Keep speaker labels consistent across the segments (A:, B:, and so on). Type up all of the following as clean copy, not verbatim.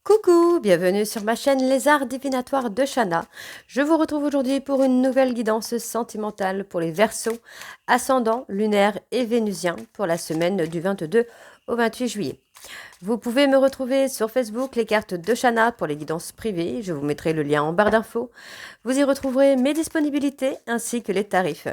A: Coucou, bienvenue sur ma chaîne Les Arts Divinatoires de Shana. Je vous retrouve aujourd'hui pour une nouvelle guidance sentimentale pour les Verseaux, ascendants, lunaires et vénusiens pour la semaine du 22 au 28 juillet. Vous pouvez me retrouver sur Facebook, les cartes de Shana pour les guidances privées. Je vous mettrai le lien en barre d'infos. Vous y retrouverez mes disponibilités ainsi que les tarifs.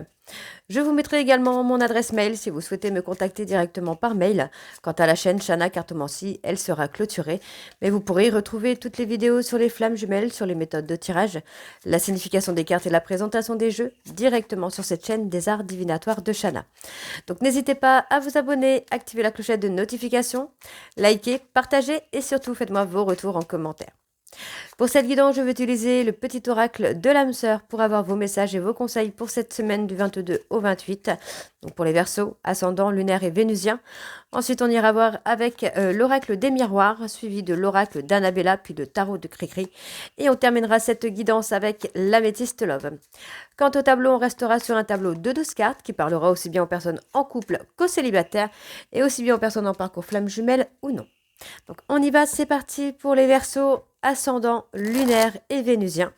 A: Je vous mettrai également mon adresse mail si vous souhaitez me contacter directement par mail. Quant à la chaîne Shana Cartomancie, elle sera clôturée, mais vous pourrez y retrouver toutes les vidéos sur les flammes jumelles, sur les méthodes de tirage, la signification des cartes et la présentation des jeux directement sur cette chaîne des arts divinatoires de Shana. Donc n'hésitez pas à vous abonner, activer la clochette de notification, liker, partager et surtout faites-moi vos retours en commentaire. Pour cette guidance, je vais utiliser le petit oracle de l'âme sœur pour avoir vos messages et vos conseils pour cette semaine du 22 au 28. Donc pour les Verseaux, ascendants, lunaires et vénusiens. Ensuite, on ira voir avec l'oracle des miroirs, suivi de l'oracle d'Annabella, puis de tarot de Cricri. Et on terminera cette guidance avec l'améthyste love. Quant au tableau, on restera sur un tableau de 12 cartes qui parlera aussi bien aux personnes en couple qu'aux célibataires et aussi bien aux personnes en parcours flamme jumelle ou non. Donc on y va, c'est parti pour les Verseaux, ascendants, lunaires et vénusiens.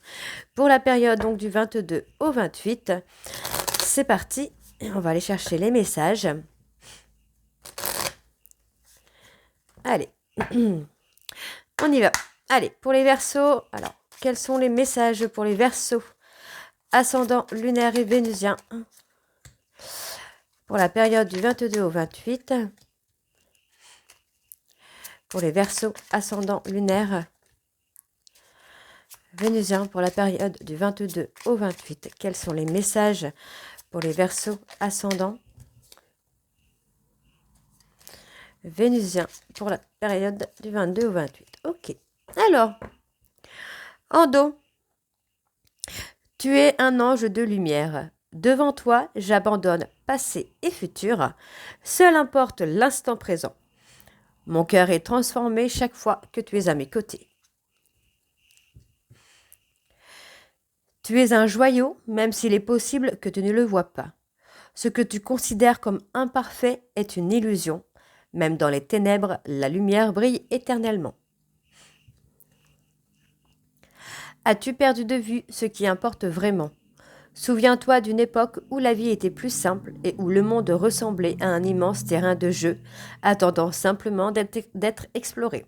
A: Pour la période donc du 22 au 28, c'est parti. On va aller chercher les messages. Allez, on y va. Allez, pour les Verseaux, alors, quels sont les messages pour les Verseaux, ascendants, lunaires et vénusiens pour la période du 22 au 28? Pour les Verseaux, ascendants, lunaires, vénusiens pour la période du 22 au 28. Quels sont les messages pour les Verseaux, ascendants, vénusiens pour la période du 22 au 28? Ok. Alors, en dos, tu es un ange de lumière. Devant toi, j'abandonne passé et futur. Seul importe l'instant présent. Mon cœur est transformé chaque fois que tu es à mes côtés. Tu es un joyau, même s'il est possible que tu ne le vois pas. Ce que tu considères comme imparfait est une illusion. Même dans les ténèbres, la lumière brille éternellement. As-tu perdu de vue ce qui importe vraiment? Souviens-toi d'une époque où la vie était plus simple et où le monde ressemblait à un immense terrain de jeu, attendant simplement d'être exploré.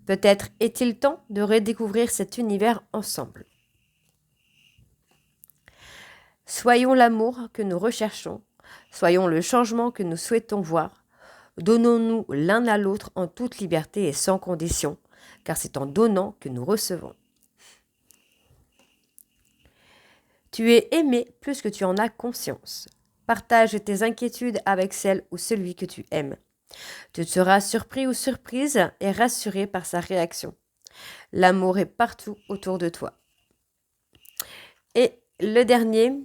A: Peut-être est-il temps de redécouvrir cet univers ensemble. Soyons l'amour que nous recherchons, soyons le changement que nous souhaitons voir. Donnons-nous l'un à l'autre en toute liberté et sans condition, car c'est en donnant que nous recevons. Tu es aimé plus que tu en as conscience. Partage tes inquiétudes avec celle ou celui que tu aimes. Tu seras surpris ou surprise et rassuré par sa réaction. L'amour est partout autour de toi. Et le dernier,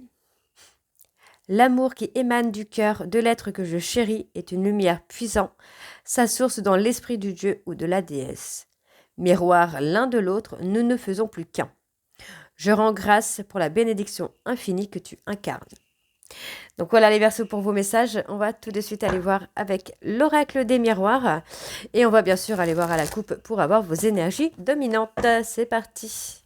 A: l'amour qui émane du cœur de l'être que je chéris est une lumière puissante, sa source dans l'esprit du Dieu ou de la déesse. Miroir l'un de l'autre, nous ne faisons plus qu'un. Je rends grâce pour la bénédiction infinie que tu incarnes. Donc voilà les Verseaux pour vos messages. On va tout de suite aller voir avec l'oracle des miroirs. Et on va bien sûr aller voir à la coupe pour avoir vos énergies dominantes. C'est parti.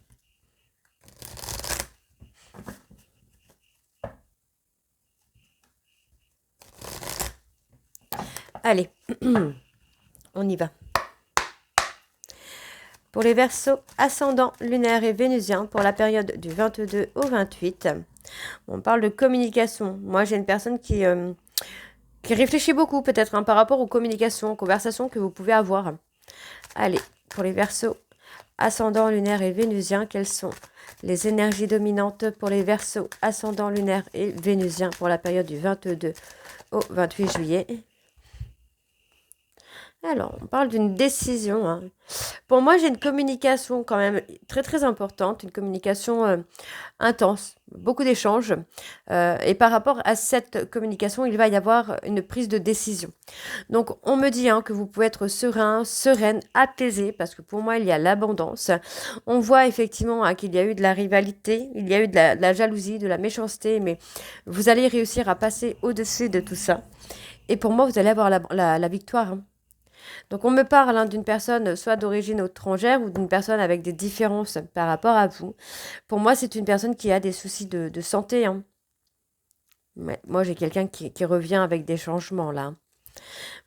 A: Allez, on y va. Pour les Verseaux, ascendants, lunaires et vénusiens pour la période du 22 au 28. On parle de communication. Moi, j'ai une personne qui réfléchit beaucoup peut-être par rapport aux communications, aux conversations que vous pouvez avoir. Allez, pour les Verseaux, ascendants, lunaires et vénusiens, quelles sont les énergies dominantes pour les Verseaux, ascendants, lunaires et vénusiens pour la période du 22 au 28 juillet? Alors, on parle d'une décision. Pour moi, j'ai une communication quand même très très importante, une communication intense, beaucoup d'échanges. Et par rapport à cette communication, il va y avoir une prise de décision. Donc, on me dit que vous pouvez être serein, sereine, apaisé, parce que pour moi, il y a l'abondance. On voit effectivement qu'il y a eu de la rivalité, il y a eu de la jalousie, de la méchanceté, mais vous allez réussir à passer au-dessus de tout ça. Et pour moi, vous allez avoir la victoire. Donc on me parle d'une personne soit d'origine étrangère ou d'une personne avec des différences par rapport à vous. Pour moi, c'est une personne qui a des soucis de santé, hein. Ouais, moi, j'ai quelqu'un qui revient avec des changements là.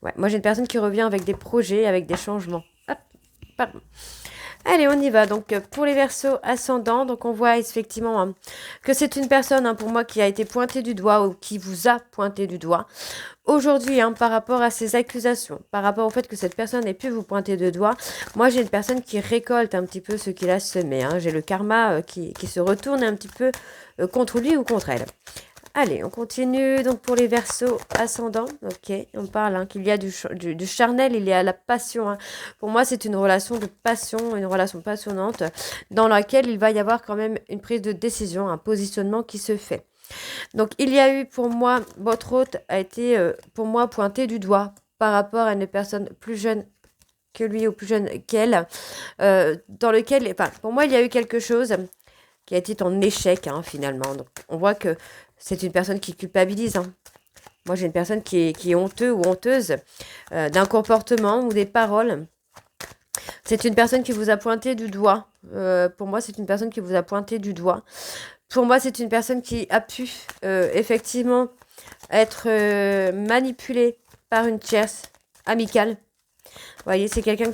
A: Ouais, moi, j'ai une personne qui revient avec des projets, avec des changements. Hop, pardon. Allez, on y va. Donc, pour les Verseaux ascendants, donc on voit effectivement que c'est une personne, pour moi, qui a été pointée du doigt ou qui vous a pointé du doigt. Aujourd'hui, par rapport à ces accusations, par rapport au fait que cette personne ait pu vous pointer de doigt, moi, j'ai une personne qui récolte un petit peu ce qu'il a semé, hein. J'ai le karma qui se retourne un petit peu contre lui ou contre elle. Allez, on continue. Donc, pour les Verseaux ascendants, ok, on parle qu'il y a du charnel, il y a la passion, hein. Pour moi, c'est une relation de passion, une relation passionnante dans laquelle il va y avoir quand même une prise de décision, un positionnement qui se fait. Donc, il y a eu pour moi, votre hôte a été pour moi pointé du doigt par rapport à une personne plus jeune que lui ou plus jeune qu'elle, dans lequel, enfin, pour moi, il y a eu quelque chose qui a été en échec, finalement. Donc, on voit que c'est une personne qui culpabilise, hein. Moi, j'ai une personne qui est honteux ou honteuse d'un comportement ou des paroles. C'est une personne qui vous a pointé du doigt. Pour moi, c'est une personne qui vous a pointé du doigt. Pour moi, c'est une personne qui a pu effectivement être manipulée par une tierce amicale. Vous voyez, c'est quelqu'un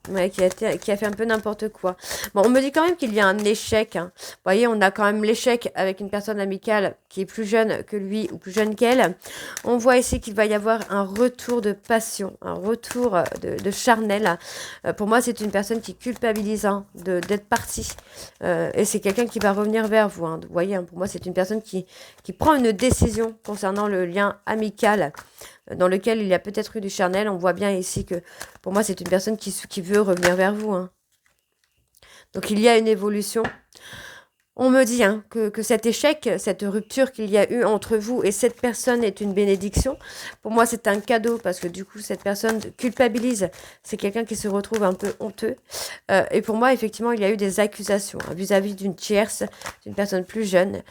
A: ouais, qui a fait un peu n'importe quoi. Bon, on me dit quand même qu'il y a un échec, hein. Vous voyez, on a quand même l'échec avec une personne amicale qui est plus jeune que lui ou plus jeune qu'elle. On voit ici qu'il va y avoir un retour de passion, un retour de charnel. Pour moi, c'est une personne qui culpabilise d'être partie. Et c'est quelqu'un qui va revenir vers vous, hein. Vous voyez, pour moi, c'est une personne qui prend une décision concernant le lien amical dans lequel il y a peut-être eu du charnel. On voit bien ici que, pour moi, c'est une personne qui veut revenir vers vous, hein. Donc, il y a une évolution. On me dit que cet échec, cette rupture qu'il y a eu entre vous et cette personne est une bénédiction. Pour moi, c'est un cadeau parce que du coup, cette personne culpabilise. C'est quelqu'un qui se retrouve un peu honteux. Et pour moi, effectivement, il y a eu des accusations vis-à-vis d'une tierce, d'une personne plus jeune.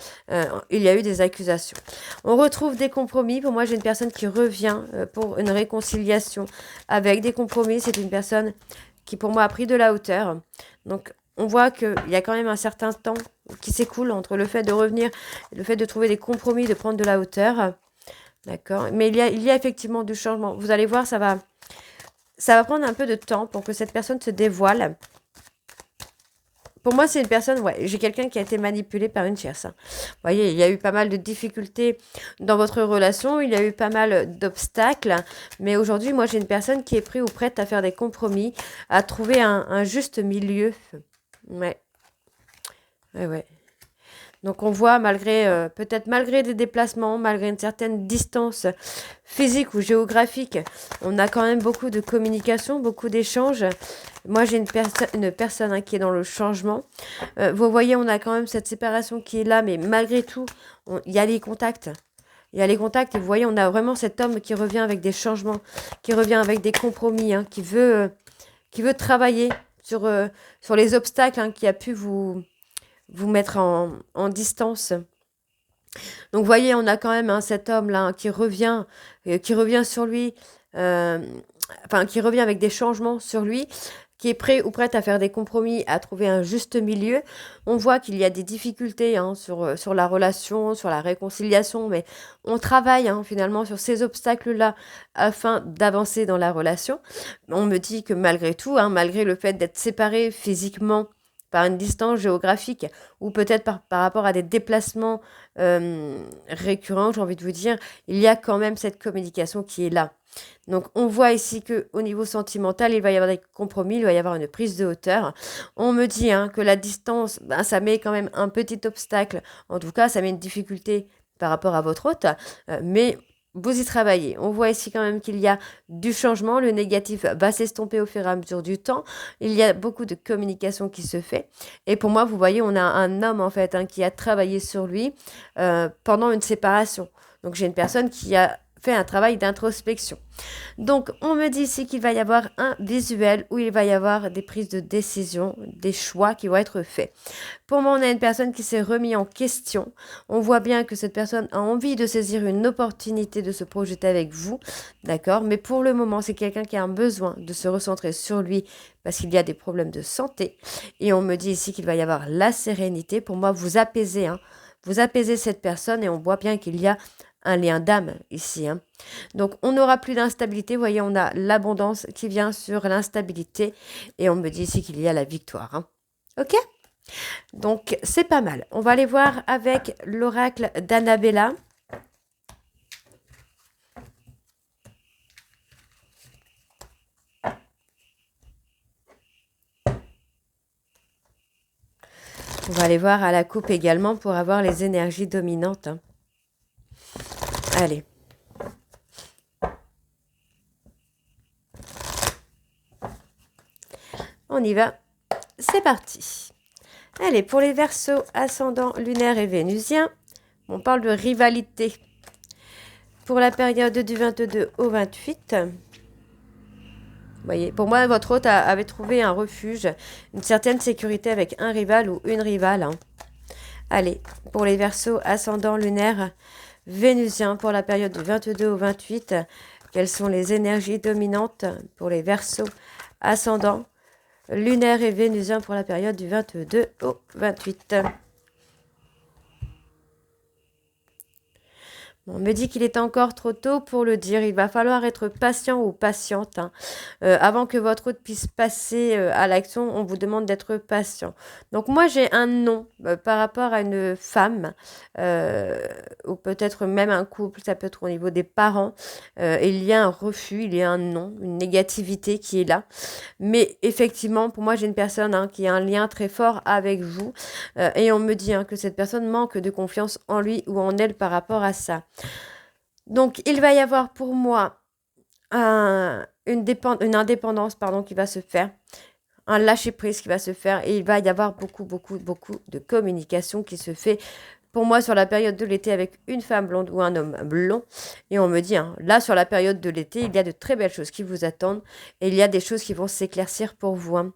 A: Il y a eu des accusations. On retrouve des compromis. Pour moi, j'ai une personne qui revient pour une réconciliation avec des compromis. C'est une personne qui, pour moi, a pris de la hauteur. Donc, on voit qu'il y a quand même un certain temps qui s'écoule entre le fait de revenir et le fait de trouver des compromis, de prendre de la hauteur. D'accord. Mais il y a effectivement du changement. Vous allez voir, ça va prendre un peu de temps pour que cette personne se dévoile. Pour moi, c'est une personne, ouais, j'ai quelqu'un qui a été manipulé par une tierce, hein. Vous voyez, il y a eu pas mal de difficultés dans votre relation, il y a eu pas mal d'obstacles, mais aujourd'hui, moi, j'ai une personne qui est prête ou prête à faire des compromis, à trouver un juste milieu. Ouais. Ouais. Donc on voit peut-être malgré des déplacements, malgré une certaine distance physique ou géographique, on a quand même beaucoup de communication, beaucoup d'échanges. Moi j'ai une personne qui est dans le changement. Vous voyez, on a quand même cette séparation qui est là, mais malgré tout, il y a les contacts. Il y a les contacts et vous voyez, on a vraiment cet homme qui revient avec des changements, qui revient avec des compromis, qui veut travailler sur les obstacles qui a pu vous mettre en distance. Donc, vous voyez, on a quand même cet homme-là qui revient sur lui, qui revient avec des changements sur lui, qui est prêt ou prête à faire des compromis, à trouver un juste milieu. On voit qu'il y a des difficultés sur la relation, sur la réconciliation, mais on travaille finalement sur ces obstacles-là afin d'avancer dans la relation. On me dit que malgré tout, malgré le fait d'être séparés physiquement, par une distance géographique ou peut-être par rapport à des déplacements récurrents, j'ai envie de vous dire, il y a quand même cette communication qui est là. Donc on voit ici qu'au niveau sentimental, il va y avoir des compromis, il va y avoir une prise de hauteur. On me dit que la distance, ça met quand même un petit obstacle. En tout cas, ça met une difficulté par rapport à votre hôte, mais vous y travaillez. On voit ici quand même qu'il y a du changement. Le négatif va s'estomper au fur et à mesure du temps. Il y a beaucoup de communication qui se fait. Et pour moi, vous voyez, on a un homme en fait qui a travaillé sur lui pendant une séparation. Donc j'ai une personne qui a fait un travail d'introspection. Donc, on me dit ici qu'il va y avoir un visuel où il va y avoir des prises de décision, des choix qui vont être faits. Pour moi, on a une personne qui s'est remis en question. On voit bien que cette personne a envie de saisir une opportunité de se projeter avec vous, d'accord? Mais pour le moment, c'est quelqu'un qui a un besoin de se recentrer sur lui parce qu'il y a des problèmes de santé. Et on me dit ici qu'il va y avoir la sérénité. Pour moi, vous apaisez, hein. Vous apaisez cette personne et on voit bien qu'il y a un lien d'âme ici, hein. Donc, on n'aura plus d'instabilité. Vous voyez, on a l'abondance qui vient sur l'instabilité. Et on me dit ici qu'il y a la victoire, hein. OK? Donc, c'est pas mal. On va aller voir avec l'oracle d'Annabella. On va aller voir à la coupe également pour avoir les énergies dominantes, hein. Allez. On y va. C'est parti. Allez, pour les Verseaux, ascendant lunaire et vénusien, on parle de rivalité. Pour la période du 22 au 28, vous voyez, pour moi, votre hôte avait trouvé un refuge, une certaine sécurité avec un rival ou une rivale, hein. Allez, pour les Verseaux, ascendant lunaire, vénusien, pour la période du 22 au 28, quelles sont les énergies dominantes pour les Verseaux, ascendant lunaire et vénusien pour la période du 22 au 28. On me dit qu'il est encore trop tôt pour le dire. Il va falloir être patient ou patiente, hein. Avant que votre hôte puisse passer à l'action, on vous demande d'être patient. Donc moi, j'ai un non par rapport à une femme ou peut-être même un couple. Ça peut être au niveau des parents. Il y a un refus, il y a un non, une négativité qui est là. Mais effectivement, pour moi, j'ai une personne, hein, qui a un lien très fort avec vous. Et on me dit, hein, que cette personne manque de confiance en lui ou en elle par rapport à ça. Donc, il va y avoir pour moi une indépendance, pardon, qui va se faire, un lâcher-prise qui va se faire, et il va y avoir beaucoup, beaucoup, beaucoup de communication qui se fait, pour moi, sur la période de l'été avec une femme blonde ou un homme blond. Et on me dit, hein, là, sur la période de l'été, il y a de très belles choses qui vous attendent, et il y a des choses qui vont s'éclaircir pour vous, hein.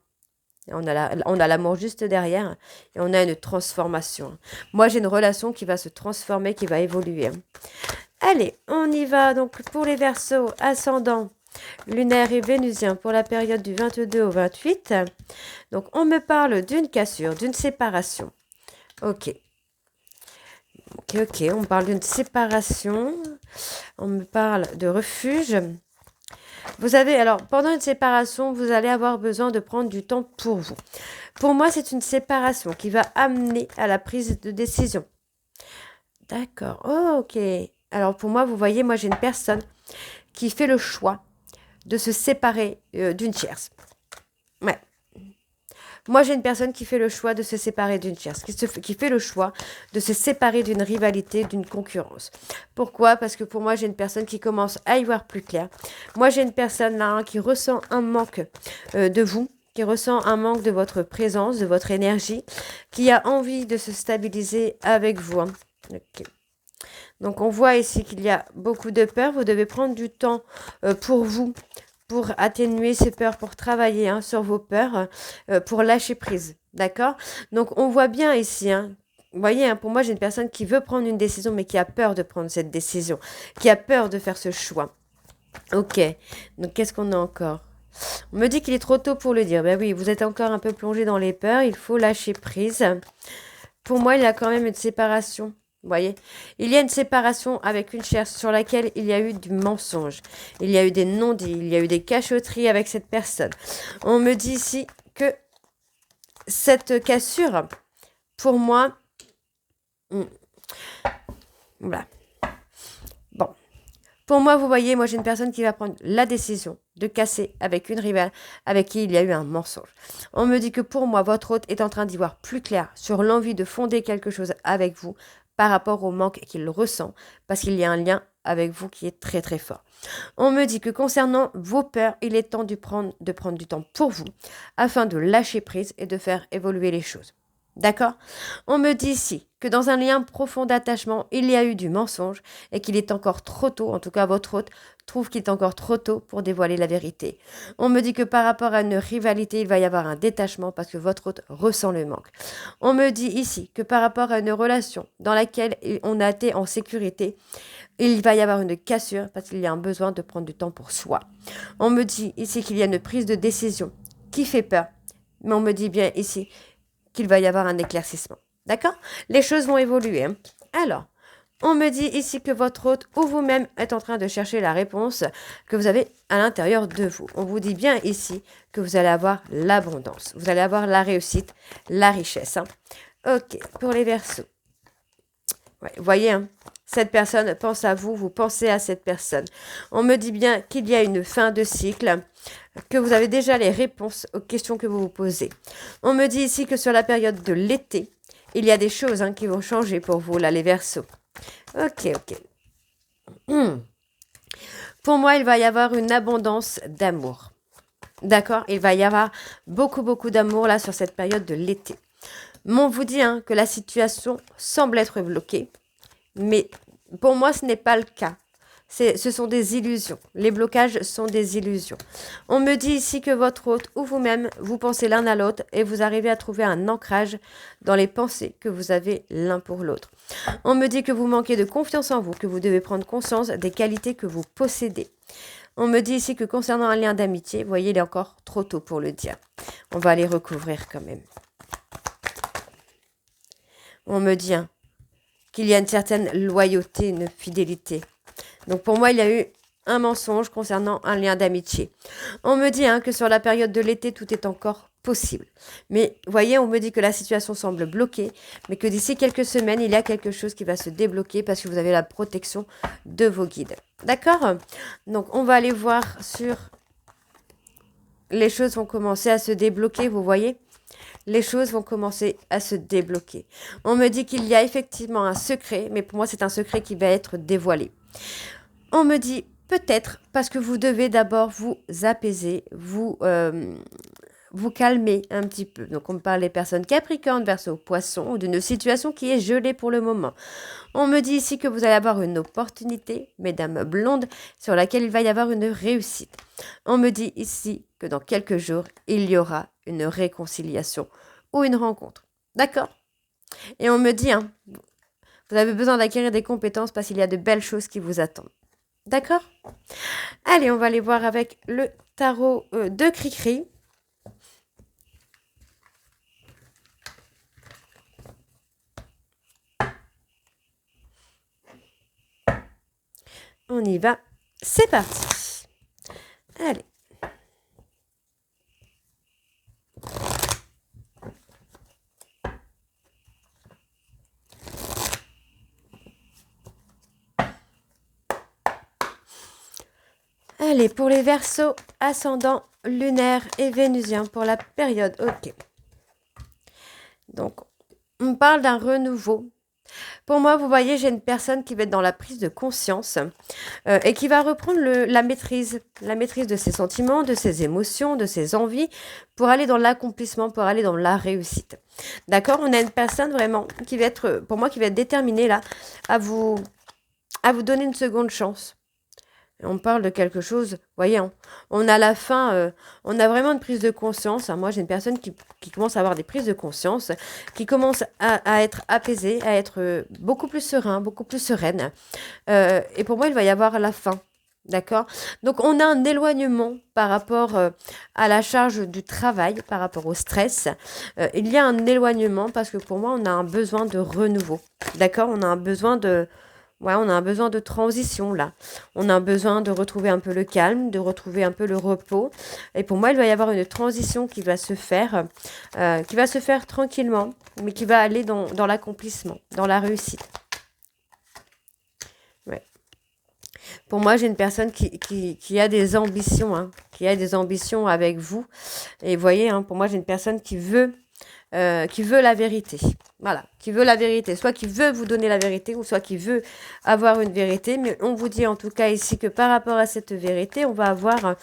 A: On a l'amour juste derrière, et on a une transformation. Moi, j'ai une relation qui va se transformer, qui va évoluer, hein. Allez, on y va donc pour les Verseaux, ascendant lunaire et vénusien pour la période du 22 au 28. Donc, on me parle d'une cassure, d'une séparation. Ok, on parle d'une séparation. On me parle de refuge. Vous avez, alors, pendant une séparation, vous allez avoir besoin de prendre du temps pour vous. Pour moi, c'est une séparation qui va amener à la prise de décision. D'accord, oh, ok. Alors, pour moi, vous voyez, moi, j'ai une personne qui fait le choix de se séparer d'une tierce. Ouais. Moi, j'ai une personne qui fait le choix de se séparer d'une tierce, qui fait le choix de se séparer d'une rivalité, d'une concurrence. Pourquoi? Parce que pour moi, j'ai une personne qui commence à y voir plus clair. Moi, j'ai une personne là, hein, qui ressent un manque de vous, qui ressent un manque de votre présence, de votre énergie, qui a envie de se stabiliser avec vous, hein. Ok. Donc, on voit ici qu'il y a beaucoup de peurs. Vous devez prendre du temps pour vous, pour atténuer ces peurs, pour travailler, hein, sur vos peurs, pour lâcher prise. D'accord? Donc, on voit bien ici, hein, vous voyez, hein, pour moi, j'ai une personne qui veut prendre une décision, mais qui a peur de prendre cette décision, qui a peur de faire ce choix. Ok. Donc, qu'est-ce qu'on a encore? On me dit qu'il est trop tôt pour le dire. Ben oui, vous êtes encore un peu plongé dans les peurs. Il faut lâcher prise. Pour moi, il y a quand même une séparation. Vous voyez, il y a une séparation avec une chair sur laquelle il y a eu du mensonge. Il y a eu des non-dits, il y a eu des cachotteries avec cette personne. On me dit ici que cette cassure, pour moi, voilà. Bon. Pour moi, vous voyez, moi j'ai une personne qui va prendre la décision de casser avec une rivale avec qui il y a eu un mensonge. On me dit que pour moi, votre hôte est en train d'y voir plus clair sur l'envie de fonder quelque chose avec vous par rapport au manque qu'il ressent, parce qu'il y a un lien avec vous qui est très très fort. On me dit que concernant vos peurs, il est temps de prendre du temps pour vous afin de lâcher prise et de faire évoluer les choses. D'accord? On me dit ici que dans un lien profond d'attachement, il y a eu du mensonge et qu'il est encore trop tôt, en tout cas votre hôte trouve qu'il est encore trop tôt pour dévoiler la vérité. On me dit que par rapport à une rivalité, il va y avoir un détachement parce que votre hôte ressent le manque. On me dit ici que par rapport à une relation dans laquelle on a été en sécurité, il va y avoir une cassure parce qu'il y a un besoin de prendre du temps pour soi. On me dit ici qu'il y a une prise de décision qui fait peur, mais on me dit bien ici qu'il va y avoir un éclaircissement. D'accord? Les choses vont évoluer. Hein. Alors, on me dit ici que votre hôte ou vous-même êtes en train de chercher la réponse que vous avez à l'intérieur de vous. On vous dit bien ici que vous allez avoir l'abondance, vous allez avoir la réussite, la richesse. Hein. Ok, pour les Verseaux. Ouais, vous voyez, hein, cette personne pense à vous, vous pensez à cette personne. On me dit bien qu'il y a une fin de cycle, que vous avez déjà les réponses aux questions que vous vous posez. On me dit ici que sur la période de l'été, il y a des choses qui vont changer pour vous, là, les Verseaux. Ok. Pour moi, il va y avoir une abondance d'amour. D'accord? Il va y avoir beaucoup d'amour, là, sur cette période de l'été. Mais on vous dit que la situation semble être bloquée. Mais pour moi, ce n'est pas le cas. Ce sont des illusions. Les blocages sont des illusions. On me dit ici que votre hôte ou vous-même, vous pensez l'un à l'autre et vous arrivez à trouver un ancrage dans les pensées que vous avez l'un pour l'autre. On me dit que vous manquez de confiance en vous, que vous devez prendre conscience des qualités que vous possédez. On me dit ici que concernant un lien d'amitié, vous voyez, il est encore trop tôt pour le dire. On va les recouvrir quand même. On me dit qu'il y a une certaine loyauté, une fidélité. Donc pour moi, il y a eu un mensonge concernant un lien d'amitié. On me dit que sur la période de l'été, tout est encore possible. Mais vous voyez, on me dit que la situation semble bloquée, mais que d'ici quelques semaines, il y a quelque chose qui va se débloquer parce que vous avez la protection de vos guides. D'accord? Donc on va aller voir sur... Les choses vont commencer à se débloquer, vous voyez? Les choses vont commencer à se débloquer. On me dit qu'il y a effectivement un secret, mais pour moi, c'est un secret qui va être dévoilé. On me dit peut-être parce que vous devez d'abord vous apaiser, vous calmer un petit peu. Donc, on me parle des personnes Capricorne, Verseau, Poisson, ou d'une situation qui est gelée pour le moment. On me dit ici que vous allez avoir une opportunité, mesdames blondes, sur laquelle il va y avoir une réussite. On me dit ici que dans quelques jours, il y aura une réconciliation ou une rencontre. D'accord? Et on me dit, vous avez besoin d'acquérir des compétences parce qu'il y a de belles choses qui vous attendent. D'accord? Allez, on va aller voir avec le tarot de Cricri. On y va. C'est parti. Allez. Allez, pour les Verseaux, ascendant, lunaire et vénusien pour la période. Ok. Donc, on parle d'un renouveau. Pour moi, vous voyez, j'ai une personne qui va être dans la prise de conscience et qui va reprendre la maîtrise de ses sentiments, de ses émotions, de ses envies pour aller dans l'accomplissement, pour aller dans la réussite. D'accord? On a une personne vraiment qui va être, pour moi, qui va être déterminée là à vous donner une seconde chance. On parle de quelque chose, voyez, on a la fin, on a vraiment une prise de conscience. Moi, j'ai une personne qui commence à avoir des prises de conscience, qui commence à être apaisée, à être beaucoup plus serein, beaucoup plus sereine. Et pour moi, il va y avoir la fin, d'accord? Donc, on a un éloignement par rapport à la charge du travail, par rapport au stress. Il y a un éloignement parce que pour moi, on a un besoin de renouveau, d'accord? On a un besoin de... Ouais, on a un besoin de transition là. On a un besoin de retrouver un peu le calme, de retrouver un peu le repos. Et pour moi, il va y avoir une transition qui va se faire tranquillement, mais qui va aller dans l'accomplissement, dans la réussite. Ouais. Pour moi, j'ai une personne qui a des ambitions, qui a des ambitions avec vous. Et vous voyez, pour moi, j'ai une personne qui veut la vérité. Voilà, qui veut la vérité. Soit qui veut vous donner la vérité, ou soit qui veut avoir une vérité. Mais on vous dit en tout cas ici que par rapport à cette vérité, on va avoir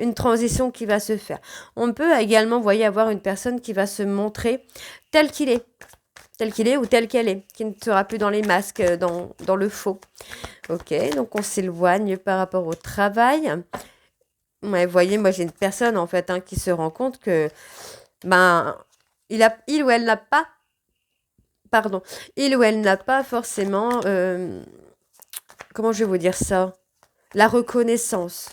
A: une transition qui va se faire. On peut également, vous voyez, avoir une personne qui va se montrer tel qu'il est. Tel qu'il est ou telle qu'elle est, qui ne sera plus dans les masques, dans le faux. Ok, donc on s'éloigne par rapport au travail. Ouais, vous voyez, moi j'ai une personne en fait qui se rend compte que ben il ou elle n'a pas, pardon, il ou elle n'a pas forcément, comment je vais vous dire ça, la reconnaissance.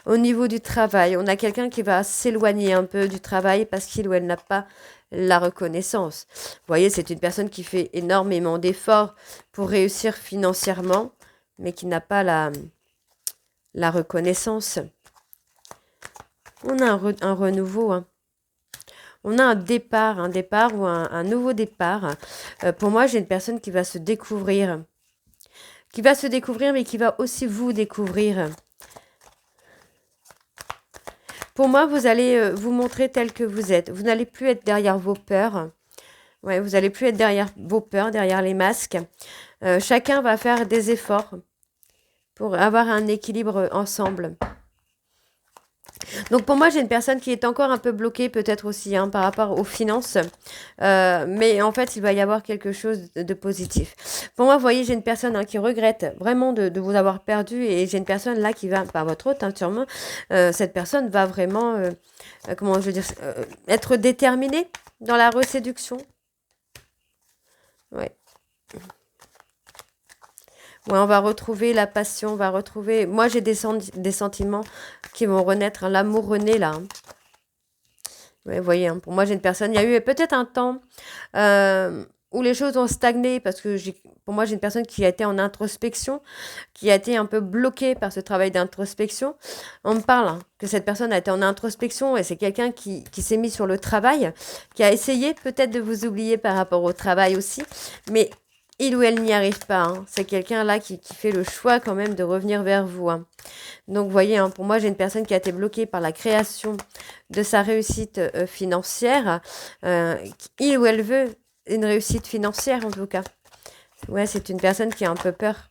A: Au niveau du travail, on a quelqu'un qui va s'éloigner un peu du travail parce qu'il ou elle n'a pas la reconnaissance. Vous voyez, c'est une personne qui fait énormément d'efforts pour réussir financièrement, mais qui n'a pas la reconnaissance. On a un renouveau, hein. On a un départ ou un nouveau départ. Pour moi, j'ai une personne qui va se découvrir. Qui va se découvrir, mais qui va aussi vous découvrir. Pour moi, vous allez vous montrer tel que vous êtes. Vous n'allez plus être derrière vos peurs. Ouais, vous n'allez plus être derrière vos peurs, derrière les masques. Chacun va faire des efforts pour avoir un équilibre ensemble. Donc pour moi, j'ai une personne qui est encore un peu bloquée peut-être aussi par rapport aux finances. Mais en fait, il va y avoir quelque chose de positif. Pour moi, vous voyez, j'ai une personne qui regrette vraiment de vous avoir perdu. Et j'ai une personne là qui va, pas votre hôte sûrement, cette personne va vraiment, comment je veux dire, être déterminée dans la reséduction. Ouais. Ouais, on va retrouver la passion, on va retrouver... Moi, j'ai des sentiments qui vont renaître. L'amour renaît, là. Ouais, vous voyez, pour moi, j'ai une personne... Il y a eu peut-être un temps où les choses ont stagné parce que pour moi, j'ai une personne qui a été en introspection, qui a été un peu bloquée par ce travail d'introspection. On me parle que cette personne a été en introspection et c'est quelqu'un qui s'est mis sur le travail, qui a essayé peut-être de vous oublier par rapport au travail aussi, mais... il ou elle n'y arrive pas. C'est quelqu'un là qui fait le choix quand même de revenir vers vous. Donc vous voyez, pour moi j'ai une personne qui a été bloquée par la création de sa réussite financière. Il ou elle veut une réussite financière en tout cas. Ouais, c'est une personne qui a un peu peur.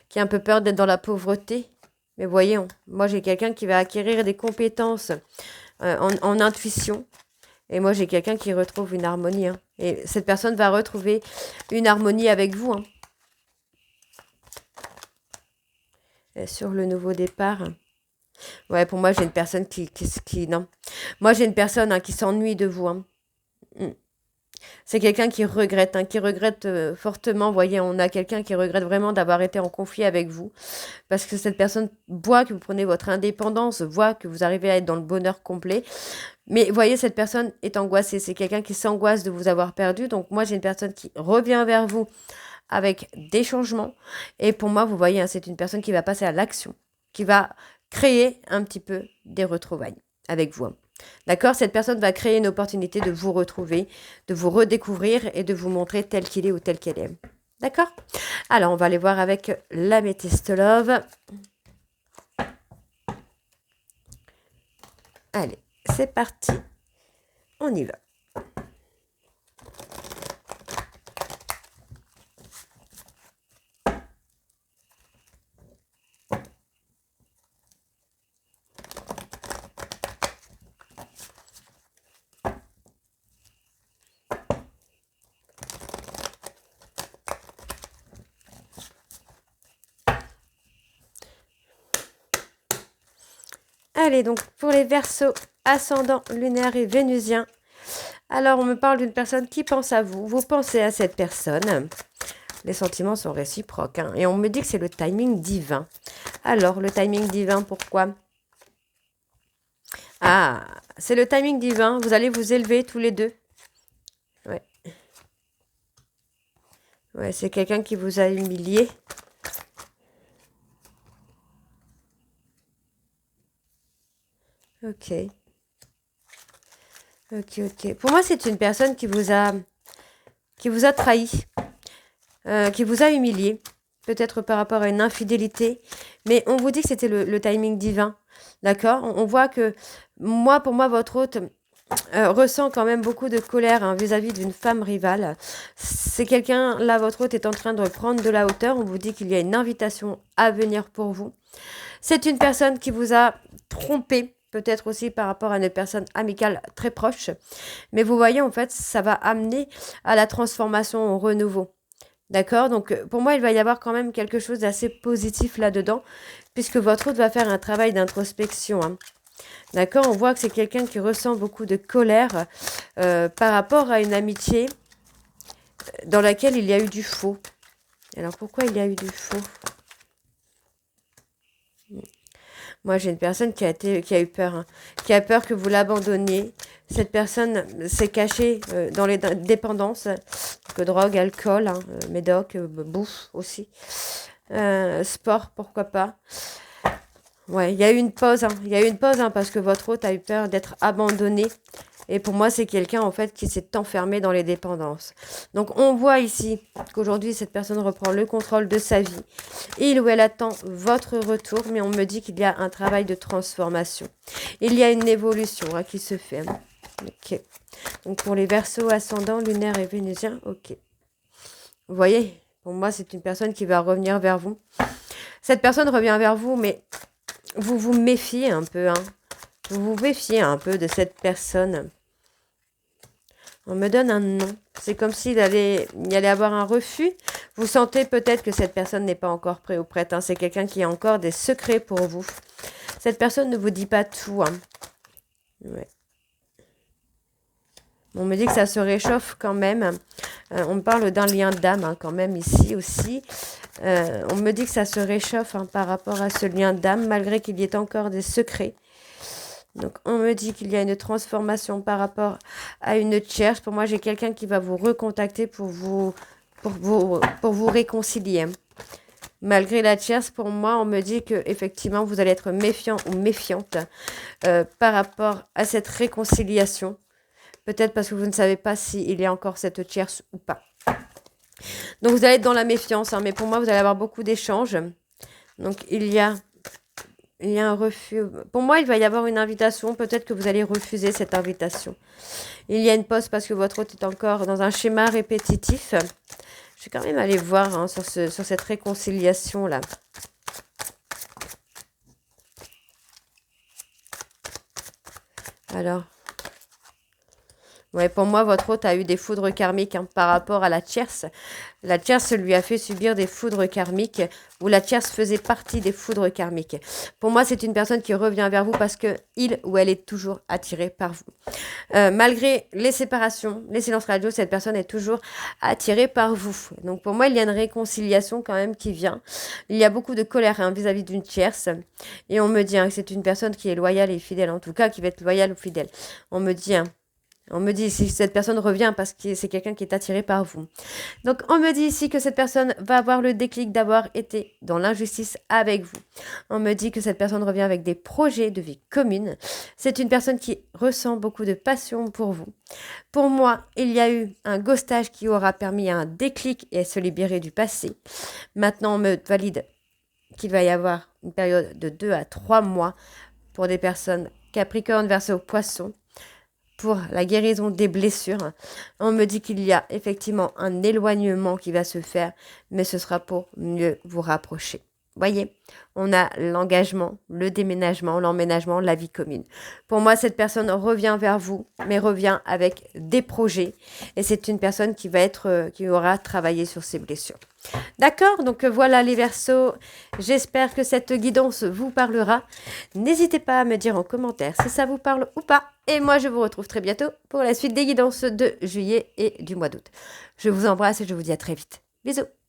A: Qui a un peu peur d'être dans la pauvreté. Mais voyez, moi j'ai quelqu'un qui va acquérir des compétences en intuition. Et moi, j'ai quelqu'un qui retrouve une harmonie. Et cette personne va retrouver une harmonie avec vous. Et sur le nouveau départ. Ouais, pour moi, j'ai une personne qui non. Moi, j'ai une personne qui s'ennuie de vous. C'est quelqu'un qui regrette, fortement. Vous voyez, on a quelqu'un qui regrette vraiment d'avoir été en conflit avec vous. Parce que cette personne voit que vous prenez votre indépendance, voit que vous arrivez à être dans le bonheur complet. Mais vous voyez, cette personne est angoissée. C'est quelqu'un qui s'angoisse de vous avoir perdu. Donc moi, j'ai une personne qui revient vers vous avec des changements. Et pour moi, vous voyez, c'est une personne qui va passer à l'action, qui va créer un petit peu des retrouvailles avec vous. D'accord? Cette personne va créer une opportunité de vous retrouver, de vous redécouvrir et de vous montrer tel qu'il est ou telle qu'elle est. D'accord? Alors, on va aller voir avec l'Améthyste Love. Allez, c'est parti. On y va. Allez, donc pour les Verseaux, ascendant lunaire et vénusien. Alors, on me parle d'une personne qui pense à vous. Vous pensez à cette personne. Les sentiments sont réciproques. Et on me dit que c'est le timing divin. Alors, le timing divin, pourquoi? Ah, c'est le timing divin. Vous allez vous élever tous les deux. Ouais. Ouais, c'est quelqu'un qui vous a humilié. Ok. Ok. Pour moi, c'est une personne qui vous a trahi, qui vous a humilié, peut-être par rapport à une infidélité, mais on vous dit que c'était le timing divin, d'accord? On voit que, pour moi, votre hôte ressent quand même beaucoup de colère vis-à-vis d'une femme rivale. C'est quelqu'un, là, votre hôte est en train de prendre de la hauteur, on vous dit qu'il y a une invitation à venir pour vous. C'est une personne qui vous a trompé, peut-être aussi par rapport à une personne amicale très proche. Mais vous voyez, en fait, ça va amener à la transformation, au renouveau. D'accord? Donc, pour moi, il va y avoir quand même quelque chose d'assez positif là-dedans, puisque votre hôte va faire un travail d'introspection, hein. D'accord? On voit que c'est quelqu'un qui ressent beaucoup de colère par rapport à une amitié dans laquelle il y a eu du faux. Alors, pourquoi il y a eu du faux? Moi, j'ai une personne qui a eu peur, hein, qui a peur que vous l'abandonniez. Cette personne s'est cachée dans les dépendances, que drogue, alcool, hein, médoc, bouffe aussi, sport, pourquoi pas. Ouais, il y a eu une pause, hein, il y a eu une pause, hein, parce que votre hôte a eu peur d'être abandonné. Et pour moi, c'est quelqu'un, en fait, qui s'est enfermé dans les dépendances. Donc, on voit ici qu'aujourd'hui, cette personne reprend le contrôle de sa vie. Il ou elle attend votre retour, mais on me dit qu'il y a un travail de transformation. Il y a une évolution hein, qui se fait. Ok. Donc, pour les Verseaux ascendants, lunaires et vénusiens, ok. Vous voyez, pour moi, c'est une personne qui va revenir vers vous. Cette personne revient vers vous, mais vous vous méfiez un peu, hein. Vous vous méfiez un peu de cette personne. On me donne un nom. C'est comme s'il allait avoir un refus. Vous sentez peut-être que cette personne n'est pas encore prête ou prête, hein. C'est quelqu'un qui a encore des secrets pour vous. Cette personne ne vous dit pas tout, hein. Ouais. On me dit que ça se réchauffe quand même. On me parle d'un lien d'âme hein, quand même ici aussi. On me dit que ça se réchauffe hein, par rapport à ce lien d'âme, malgré qu'il y ait encore des secrets. Donc, on me dit qu'il y a une transformation par rapport à une tierce. Pour moi, j'ai quelqu'un qui va vous recontacter pour vous réconcilier. Malgré la tierce, pour moi, on me dit que effectivement, vous allez être méfiant ou méfiante par rapport à cette réconciliation. Peut-être parce que vous ne savez pas s'il y a encore cette tierce ou pas. Donc, vous allez être dans la méfiance, hein, mais pour moi, vous allez avoir beaucoup d'échanges. Donc, il y a un refus. Pour moi, il va y avoir une invitation. Peut-être que vous allez refuser cette invitation. Il y a une pause parce que votre hôte est encore dans un schéma répétitif. Je vais quand même aller voir hein, sur cette réconciliation-là. Alors, ouais, pour moi, votre hôte a eu des foudres karmiques hein, par rapport à la tierce. La tierce lui a fait subir des foudres karmiques ou la tierce faisait partie des foudres karmiques. Pour moi, c'est une personne qui revient vers vous parce que il ou elle est toujours attirée par vous. Malgré les séparations, les silences radio, cette personne est toujours attirée par vous. Donc pour moi, il y a une réconciliation quand même qui vient. Il y a beaucoup de colère hein, vis-à-vis d'une tierce. Et on me dit hein, que c'est une personne qui est loyale et fidèle, en tout cas qui va être loyale ou fidèle. On me dit si cette personne revient parce que c'est quelqu'un qui est attiré par vous. Donc, on me dit ici que cette personne va avoir le déclic d'avoir été dans l'injustice avec vous. On me dit que cette personne revient avec des projets de vie commune. C'est une personne qui ressent beaucoup de passion pour vous. Pour moi, il y a eu un ghostage qui aura permis un déclic et à se libérer du passé. Maintenant, on me valide qu'il va y avoir une période de 2 à 3 mois pour des personnes Capricorne, Verseau, Poisson. Pour la guérison des blessures. On me dit qu'il y a effectivement un éloignement qui va se faire, mais ce sera pour mieux vous rapprocher. Voyez, on a l'engagement, le déménagement, l'emménagement, la vie commune. Pour moi, cette personne revient vers vous, mais revient avec des projets. Et c'est une personne qui aura travaillé sur ses blessures. D'accord, donc voilà les Verseaux. J'espère que cette guidance vous parlera. N'hésitez pas à me dire en commentaire si ça vous parle ou pas. Et moi, je vous retrouve très bientôt pour la suite des guidances de juillet et du mois d'août. Je vous embrasse et je vous dis à très vite. Bisous.